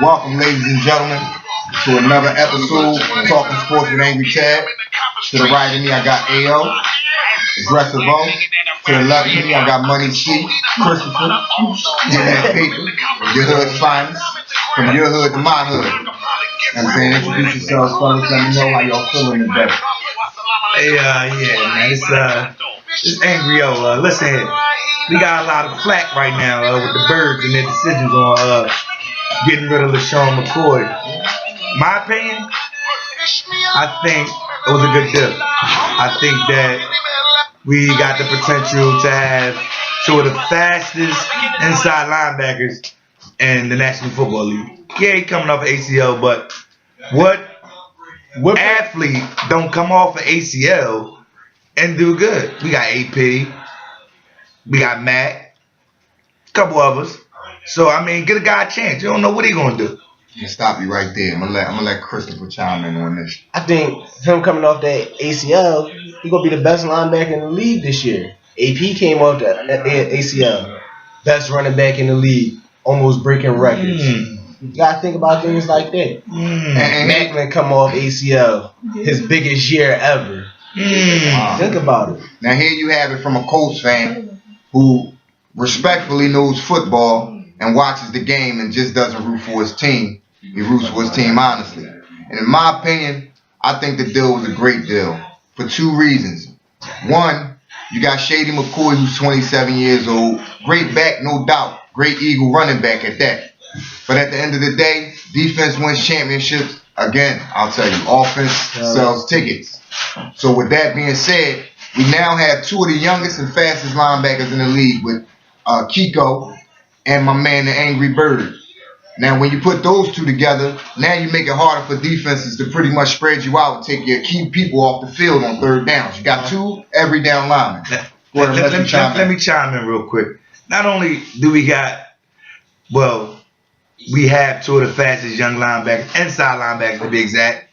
Welcome, ladies and gentlemen, to another episode of Talking Sports with Angry Chad. To the right of me, I got AO, Aggressive O. To the left of me, I got Money C, Christopher, and Paper, your hood's finest, from your hood to my hood. And I'm saying, introduce yourselves, fellas. Let me know how y'all feeling today. Hey, man, it's Angry O. Listen here, we got a lot of flack right now with the Birds and their decisions on getting rid of LeSean McCoy. My opinion, I think it was a good deal. I think that we got the potential to have two of the fastest inside linebackers in the National Football League. Yeah, he coming off of ACL, but what athlete don't come off of ACL and do good? We got AP, we got Matt, a couple of us. So I mean, get a guy a chance. You don't know what he gonna do. I'm gonna stop you right there. I'm gonna let Christopher chime in on this. I think him coming off that ACL, he gonna be the best linebacker in the league this year. AP came off that ACL, best running back in the league, almost breaking records. You gotta think about things like that. And Macklin come off ACL, his biggest year ever. Think about it. Now here you have it from a Colts fan who respectfully knows football and watches the game and just doesn't root for his team. He roots for his team honestly. And in my opinion, I think the deal was a great deal for two reasons. One, you got Shady McCoy, who's 27 years old. Great back, no doubt. Great Eagle running back at that. But at the end of the day, defense wins championships. Again, I'll tell you, offense sells tickets. So with that being said, we now have two of the youngest and fastest linebackers in the league with Kiko and my man, the Angry Bird. Now, when you put those two together, now you make it harder for defenses to pretty much spread you out and take your key people off the field on third downs. You got two every down linemen. Let me chime in real quick. Not only do we have two of the fastest young linebackers, inside linebackers to be exact.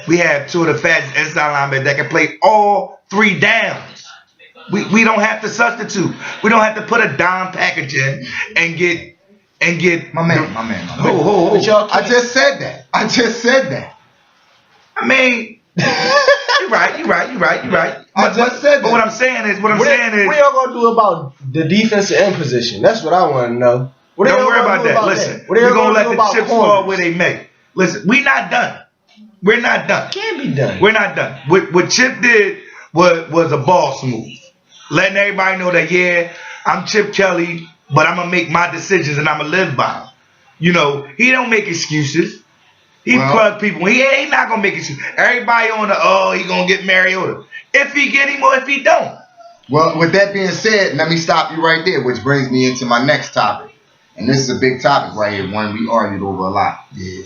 We have two of the fastest inside linebackers that can play all three downs. We don't have to substitute. We don't have to put a dime package in and get my man. I just said that. I mean, you're right. I just said that. But what I'm saying is, what are y'all gonna do about the defensive end position? That's what I want to know. Don't worry about that. Listen, we're gonna let the chips fall where they may. Listen, we're not done. We're not done. Can't be done. We're not done. What Chip did was a boss move. Letting everybody know that, yeah, I'm Chip Kelly, but I'm going to make my decisions and I'm going to live by them. You know, he don't make excuses. He plug people. He ain't not going to make excuses. Everybody on he going to get Mariota. If he get him or if he don't. Well, with that being said, let me stop you right there, which brings me into my next topic. And this is a big topic right here, one we argued over a lot. Yeah.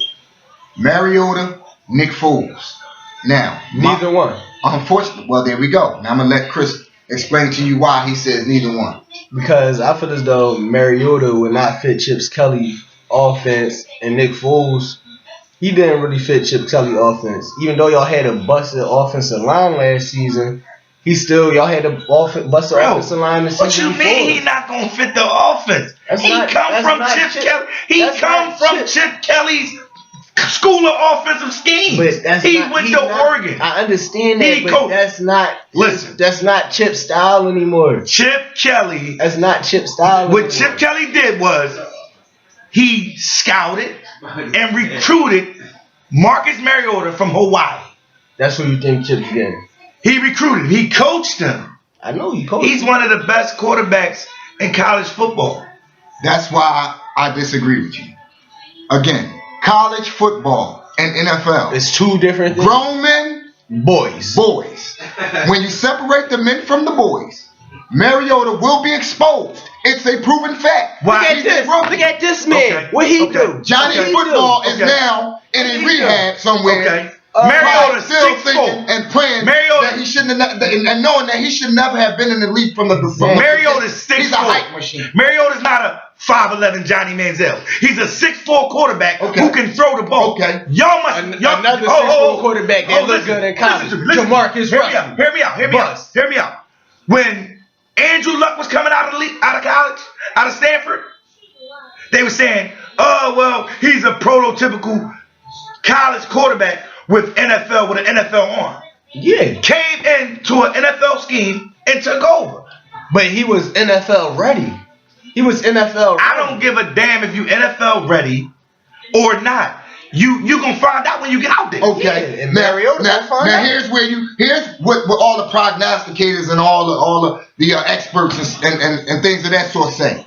Mariota, Nick Foles. Now, neither one. Unfortunately, well, there we go. Now I'm going to let Chris explain to you why he says neither one. Because I feel as though Mariota would not fit Chip Kelly's offense, and Nick Foles, he didn't really fit Chip Kelly's offense. Even though y'all had a busted offensive line last season, y'all had a busted offensive line this season. What you mean he not gonna fit the offense? He come from Chip Kelly. He come from Chip Kelly's school of offensive scheme. But he went to Oregon. I understand that, but that's not Chip style anymore. Chip Kelly. That's not Chip style What Chip Kelly did was he scouted and recruited Marcus Mariota from Hawaii. That's what you think Chip's getting. He recruited him. He coached him. I know he coached him. He's one of the best quarterbacks in college football. That's why I disagree with you. Again, college football and NFL. It's two different things. Grown men, boys. When you separate the men from the boys, Mariota will be exposed. It's a proven fact. Look at this man. Okay. What he do? Johnny Football is now in a rehab somewhere. Okay. Mariota's still thinking and praying that he shouldn't have, and knowing that he should never have been in the league from the Mariota's 6'4". He's a hype machine. Mariota's not a 5'11" Johnny Manziel. He's a 6'4" quarterback who can throw the ball. Okay. Y'all another 6'4" quarterback that looked good in college. Jamarcus Russell. Hear me out. When Andrew Luck was coming out of college, out of Stanford, they were saying, oh, well, he's a prototypical college quarterback with an NFL arm. Yeah. Came into an NFL scheme and took over. But he was NFL ready. He was NFL ready. I don't give a damn if you NFL ready or not. You gonna find out when you get out there. Okay. Yeah, and Mariota now here's what all the prognosticators and all the experts and things of that sort say.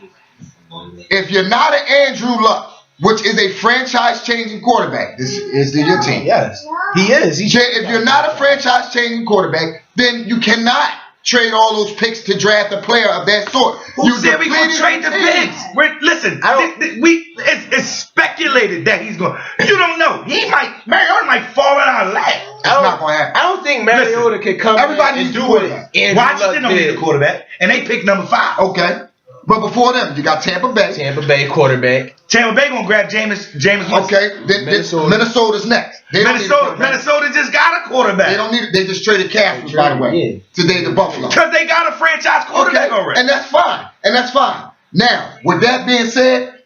If you're not an Andrew Luck, which is a franchise-changing quarterback, this is your team. Yes, he is. If you're not a franchise-changing quarterback, then you cannot trade all those picks to draft a player of that sort. Who said we gonna trade the picks? Listen, it's speculated that he's going. You don't know. Mariota might fall in our lap. It's not gonna happen. I don't think Mariota can come. Everybody and needs do a what quarterback. Washington don't need a quarterback, and they picked number 5. Okay. But before them, you got Tampa Bay. Tampa Bay quarterback. Tampa Bay gonna grab James Winston. Okay. Then Minnesota's next. Minnesota just got a quarterback. They don't need it. They just traded Castles, by the way, today to Buffalo. Because they got a franchise quarterback already. And that's fine. Now, with that being said,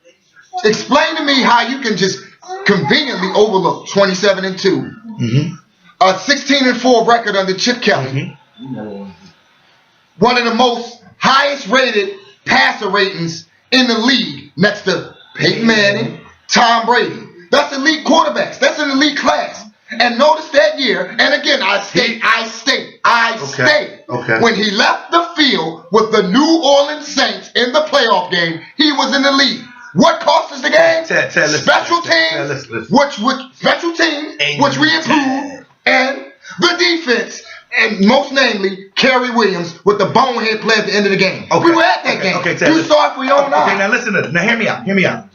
explain to me how you can just conveniently overlook 27-2, a 16-4 record under Chip Kelly, one of the most highest rated passer ratings in the league next to Peyton Manning, Tom Brady. That's elite quarterbacks. That's an elite class. And notice that year, and again, I state, when he left the field with the New Orleans Saints in the playoff game, he was in the lead. What cost us the game? Special teams, which we improved, and the defense, and most namely, Kerry Williams with the bonehead play at the end of the game. Okay. We were at that game. You saw it for your own eyes. Okay, now listen to this. Now hear me out.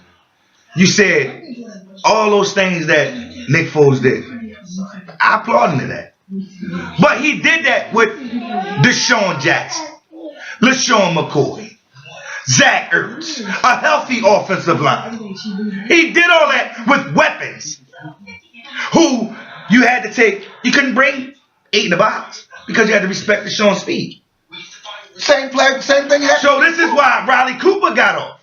You said all those things that Nick Foles did. I applaud him to that. But he did that with Deshaun Jackson, LaShawn McCoy, Zach Ertz, a healthy offensive line. He did all that with weapons who you had to take. You couldn't bring 8 in the box because you had to respect Deshaun's speed. Same thing happened. So this is why Riley Cooper got off.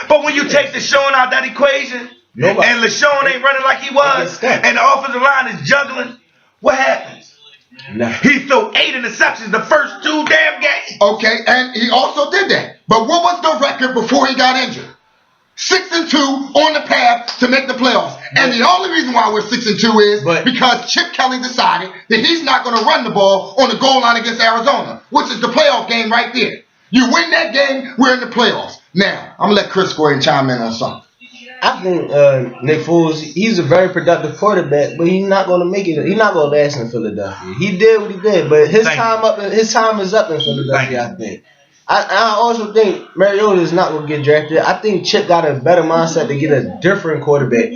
But when you take Deshaun out that equation, and LaShawn ain't running like he was, and the offensive line is juggling, what happens? He threw 8 interceptions the first 2 damn games. Okay, and he also did that. But what was the record before he got injured? 6-2 on the path to make the playoffs. And the only reason why we're 6-2 is because Chip Kelly decided that he's not going to run the ball on the goal line against Arizona, which is the playoff game right there. You win that game, we're in the playoffs. Now, I'm going to let Chris go ahead and chime in on something. I think Nick Foles, he's a very productive quarterback, but he's not going to make it. He's not going to last in Philadelphia. He did what he did, but his time is up in Philadelphia, I think. I also think Mariota is not going to get drafted. I think Chip got a better mindset to get a different quarterback.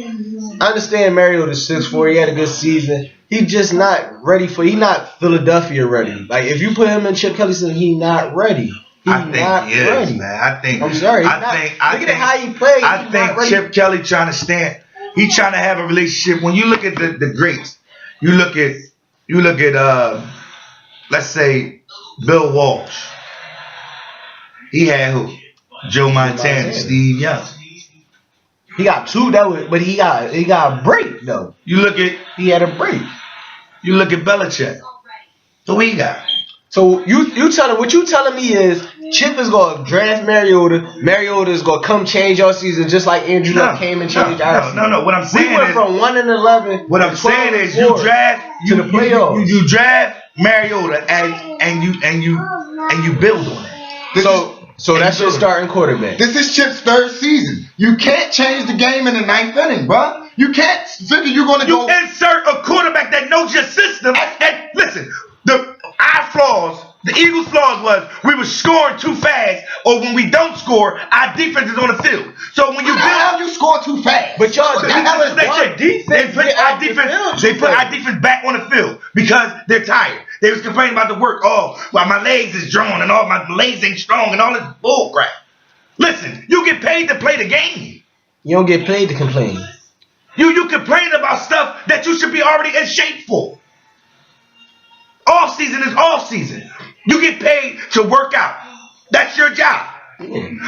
I understand Mariota's 6'4". He had a good season. He's just not ready he's not Philadelphia ready. Like, if you put him in Chip Kelly's system, he's not ready. I think he is, man. I'm sorry. Look at how he played. I think Chip Kelly trying to stand. He's trying to have a relationship. When you look at the greats, you look at let's say Bill Walsh. He had who? Joe Montana, Steve Young. He got 2 but he got a break though. He had a break. You look at Belichick. Who he got? So what you telling me is Chip is gonna draft Mariota. Mariota is gonna come change our season just like Andrew Luck came and changed our season. No. What I'm saying we went from 1-11. What I'm saying is you draft to the playoffs. You draft Mariota and you build on it. So that's your starting quarterback. This is Chip's 3rd season. You can't change the game in the 9th inning, bro. You can't figure you're gonna go. You insert a quarterback that knows your system. And listen. The Eagles' flaws was we were scoring too fast, or when we don't score, our defense is on the field. So when you you score too fast. But y'all, they put our defense back on the field because they're tired. They was complaining about the work. Oh, well, my legs is drawn and all my legs ain't strong and all this bull crap. Listen, you get paid to play the game. You don't get paid to complain. You complain about stuff that you should be already in shape for. Off season is off season. You get paid to work out. That's your job.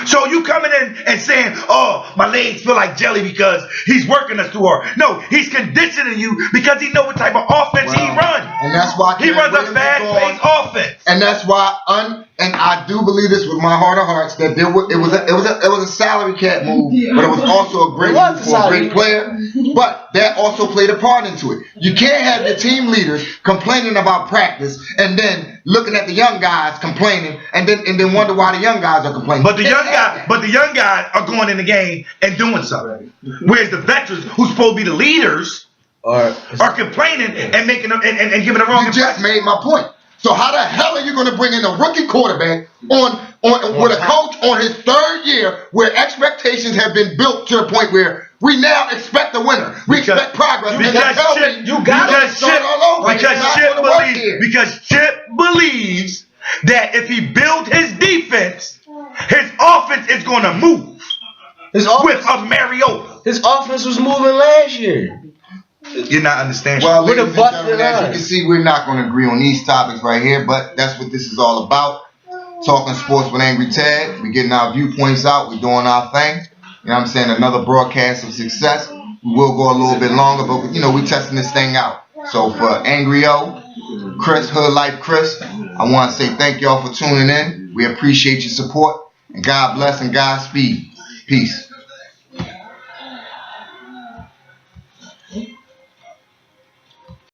So you coming in and saying, "Oh, my legs feel like jelly because he's working us too hard." No, he's conditioning you because he know what type of offense he runs. And that's why He runs a fast-paced offense. And that's why, and I do believe this with my heart of hearts, that it was a salary cap move, but it was also a great move for a great player. But that also played a part into it. You can't have your team leaders complaining about practice and then looking at the young guys complaining and then wonder why the young guys are complaining. But the young guys are going in the game and doing something. Whereas the veterans, who's supposed to be the leaders, are complaining and making them and giving the wrong impression. You just made my point. So how the hell are you going to bring in a rookie quarterback with a coach on his third year where expectations have been built to the point where we now expect a winner. We expect progress. Because Chip believes that if he builds his defense, his offense is going to move. With a Mariota. His offense was moving last year. You're not understanding. Well, ladies and gentlemen, as you can see, we're not going to agree on these topics right here, but that's what this is all about. Talking sports with Angry Ted. We're getting our viewpoints out. We're doing our thing. You know what I'm saying? Another broadcast of success. We will go a little bit longer, but, you know, we're testing this thing out. So for Angry O, Chris, Hood Life Chris, I want to say thank y'all for tuning in. We appreciate your support. And God bless and Godspeed. Peace.